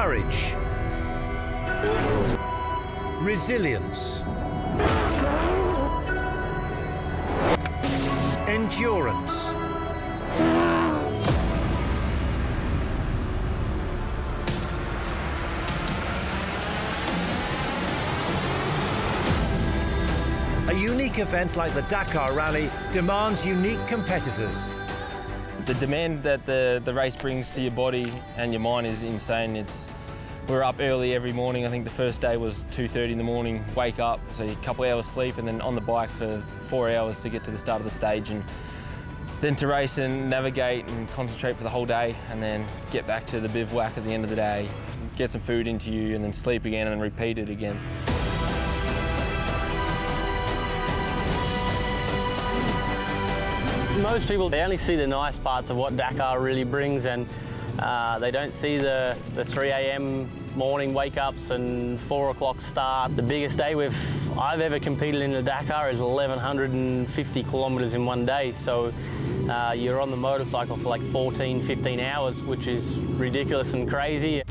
courage, resilience, endurance, a unique event like the Dakar Rally demands unique competitors. The demand that the race brings to your body and your mind is insane. We're up early every morning. I think the first day was 2:30 in the morning, wake up, so a couple hours sleep, and then on the bike for 4 hours to get to the start of the stage, and then to race and navigate and concentrate for the whole day, and then get back to the bivouac at the end of the day, get some food into you, and then sleep again and then repeat it again. Most people, they only see the nice parts of what Dakar really brings, and they don't see the 3 a.m. morning wake-ups and 4 o'clock start. The biggest day I've ever competed in the Dakar is 1,150 kilometres in one day, so you're on the motorcycle for like 14, 15 hours, which is ridiculous and crazy.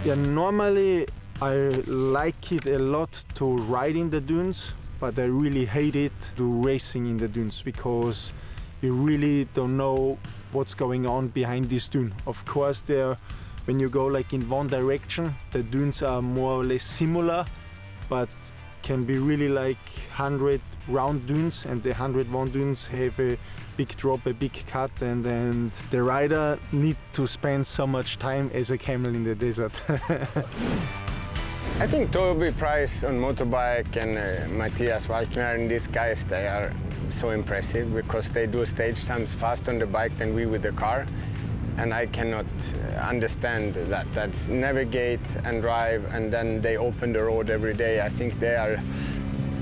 Yeah, normally I like it a lot to ride in the dunes, but I really hate it to racing in the dunes because you really don't know what's going on behind this dune. Of course, when you go like in one direction, the dunes are more or less similar, but can be really like 100 round dunes, and the 101 dunes have a big drop, a big cut, and then the rider need to spend so much time as a camel in the desert. I think Toby Price on motorbike and Matthias Walkner and these guys, they are so impressive because they do stage times fast on the bike than we with the car. And I cannot understand that. That's navigate and drive, and then they open the road every day. I think they are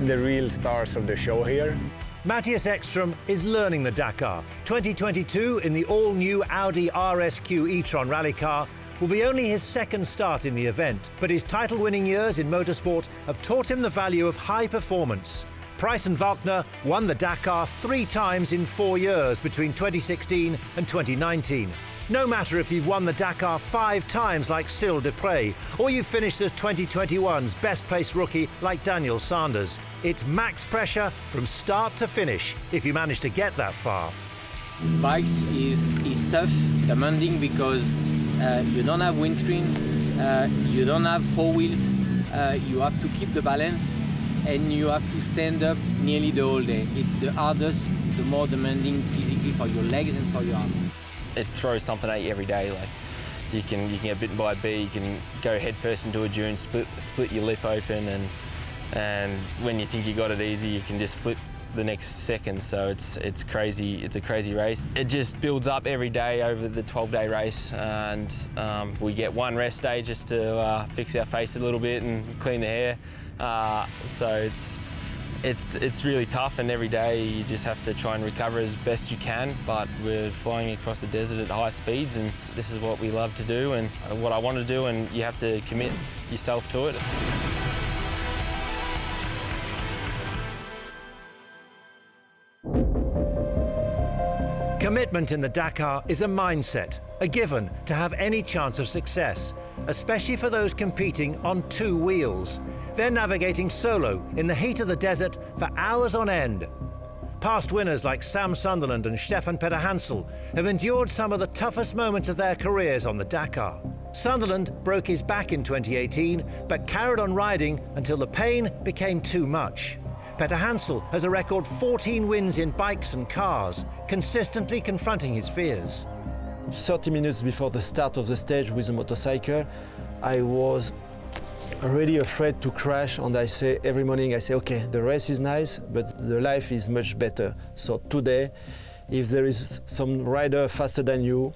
the real stars of the show here. Matthias Ekström is learning the Dakar. 2022 in the all-new Audi RSQ e-tron rally car will be only his second start in the event, but his title-winning years in motorsport have taught him the value of high performance. Price and Walkner won the Dakar 3 times in 4 years between 2016 and 2019. No matter if you've won the Dakar 5 times like Cyril Deprez, or you've finished as 2021's best-placed rookie like Daniel Sanders, it's max pressure from start to finish if you manage to get that far. Bikes is tough, demanding, because you don't have windscreen, you don't have 4 wheels, you have to keep the balance, and you have to stand up nearly the whole day. It's the hardest, the more demanding physically for your legs and for your arms. It throws something at you every day. Like you can get bitten by a bee, you can go head first into a dune, split your lip open, and when you think you got it easy, you can just flip the next second. So it's crazy. It's a crazy race. It just builds up every day over the 12-day race, and we get one rest day just to fix our face a little bit and clean the hair. So it's really tough, and every day you just have to try and recover as best you can. But we're flying across the desert at high speeds, and this is what we love to do and what I want to do, and you have to commit yourself to it. Commitment in the Dakar is a mindset, a given to have any chance of success, especially for those competing on 2 wheels. They're navigating solo in the heat of the desert for hours on end. Past winners like Sam Sunderland and Stefan Peter Hansel have endured some of the toughest moments of their careers on the Dakar. Sunderland broke his back in 2018, but carried on riding until the pain became too much. Peter Hansel has a record 14 wins in bikes and cars, consistently confronting his fears. 30 minutes before the start of the stage with a motorcycle, I was already afraid to crash, and every morning I say, okay, the race is nice, but the life is much better. So today, if there is some rider faster than you,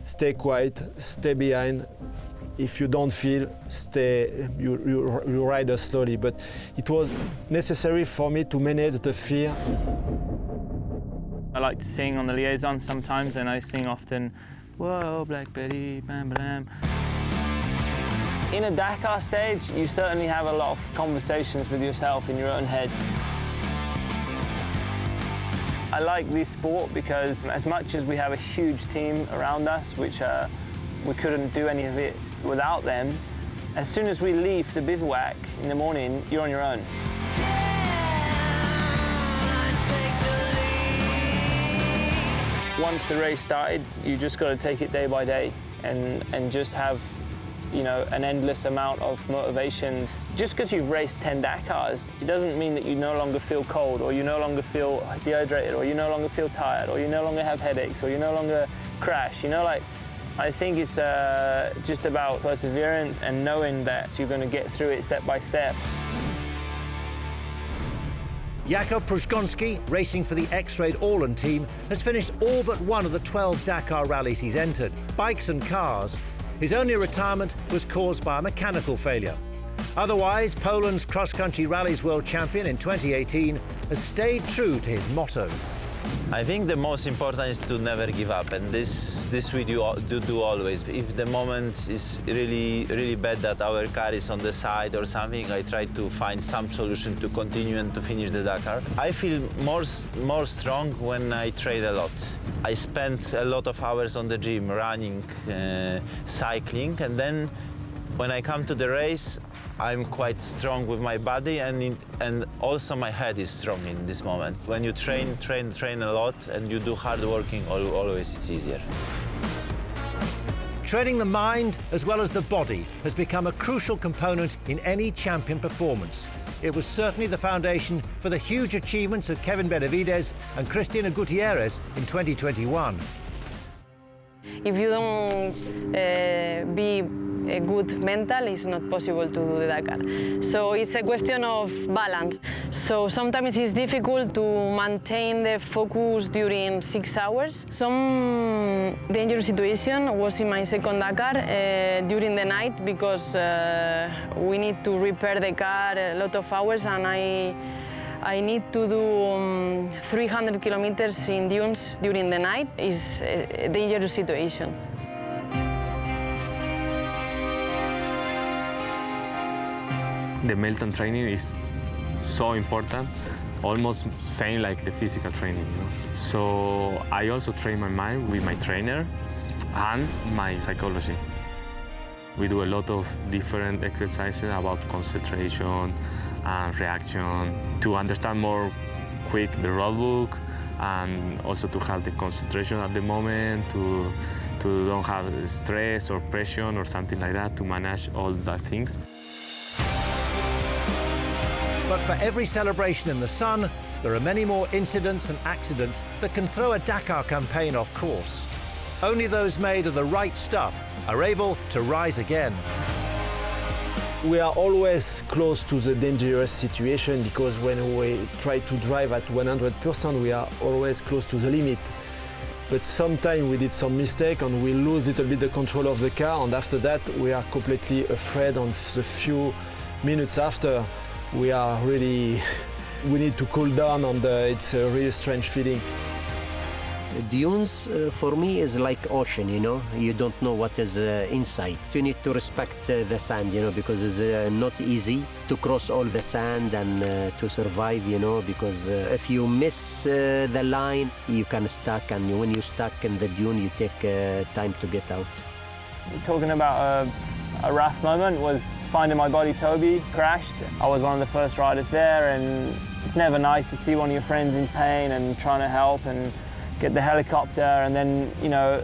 stay quiet, stay behind. If you don't feel, you ride slowly. But it was necessary for me to manage the fear. I like to sing on the liaison sometimes, and I sing often, whoa, Black Betty, bam, bam. In a Dakar stage, you certainly have a lot of conversations with yourself in your own head. I like this sport because as much as we have a huge team around us, which we couldn't do any of it without them, as soon as we leave the bivouac in the morning, you're on your own. Once the race started, you just got to take it day by day and just have, you know, an endless amount of motivation. Just because you've raced 10 Dakars, it doesn't mean that you no longer feel cold, or you no longer feel dehydrated, or you no longer feel tired, or you no longer have headaches, or you no longer crash. You know, like, I think it's just about perseverance and knowing that you're going to get through it step by step. Jakub Prusgonski, racing for the X-Raid Orland team, has finished all but one of the 12 Dakar rallies he's entered, bikes and cars. His only retirement was caused by a mechanical failure. Otherwise, Poland's cross-country rallies world champion in 2018 has stayed true to his motto. I think the most important is to never give up, and this we do always. If the moment is really bad that our car is on the side or something, I try to find some solution to continue and to finish the Dakar. I feel more strong when I train a lot. I spend a lot of hours on the gym, running, cycling, and then when I come to the race, I'm quite strong with my body, and also my head is strong in this moment. When you train a lot and you do hard working, always it's easier. Training the mind as well as the body has become a crucial component in any champion performance. It was certainly the foundation for the huge achievements of Kevin Benavides and Cristina Gutierrez in 2021. If you don't be a good mental, it's not possible to do the Dakar. So it's a question of balance. So sometimes it's difficult to maintain the focus during 6 hours. Some dangerous situation was in my second Dakar during the night because we need to repair the car a lot of hours, and I need to do 300 kilometers in dunes during the night. It's a dangerous situation. The mental training is so important, almost same like the physical training, you know? So I also train my mind with my trainer and my psychology. We do a lot of different exercises about concentration and reaction to understand more quick the road book, and also to have the concentration at the moment, to don't have stress or pressure or something like that, to manage all that things. But for every celebration in the sun, there are many more incidents and accidents that can throw a Dakar campaign off course. Only those made of the right stuff are able to rise again. We are always close to the dangerous situation because when we try to drive at 100%, we are always close to the limit. But sometimes we did some mistake and we lose a little bit the control of the car, and after that we are completely afraid. On the few minutes after, we need to cool down, and it's a really strange feeling. Dunes for me is like ocean, you know. You don't know what is inside. You need to respect the sand, you know, because it's not easy to cross all the sand and to survive, you know, because if you miss the line, you can stuck, and when you're stuck in the dune, you take time to get out. Talking about a rough moment was finding my buddy Toby crashed. I was one of the first riders there, and it's never nice to see one of your friends in pain and trying to help and get the helicopter, and then, you know,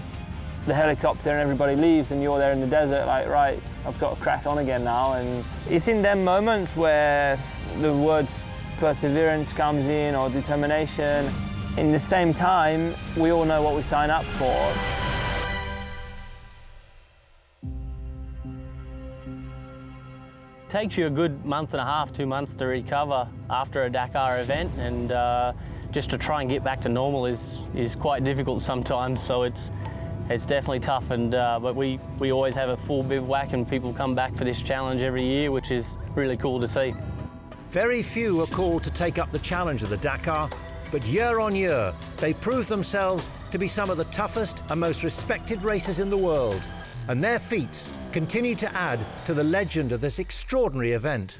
the helicopter and everybody leaves and you're there in the desert like, right, I've got to crack on again now. And it's in them moments where the words perseverance comes in, or determination. In the same time, we all know what we sign up for. It takes you a good month and a half, 2 months to recover after a Dakar event, and just to try and get back to normal is quite difficult sometimes. So it's definitely tough, and but we always have a full bivouac, and people come back for this challenge every year, which is really cool to see. Very few are called to take up the challenge of the Dakar, but year on year, they prove themselves to be some of the toughest and most respected racers in the world. And their feats continue to add to the legend of this extraordinary event.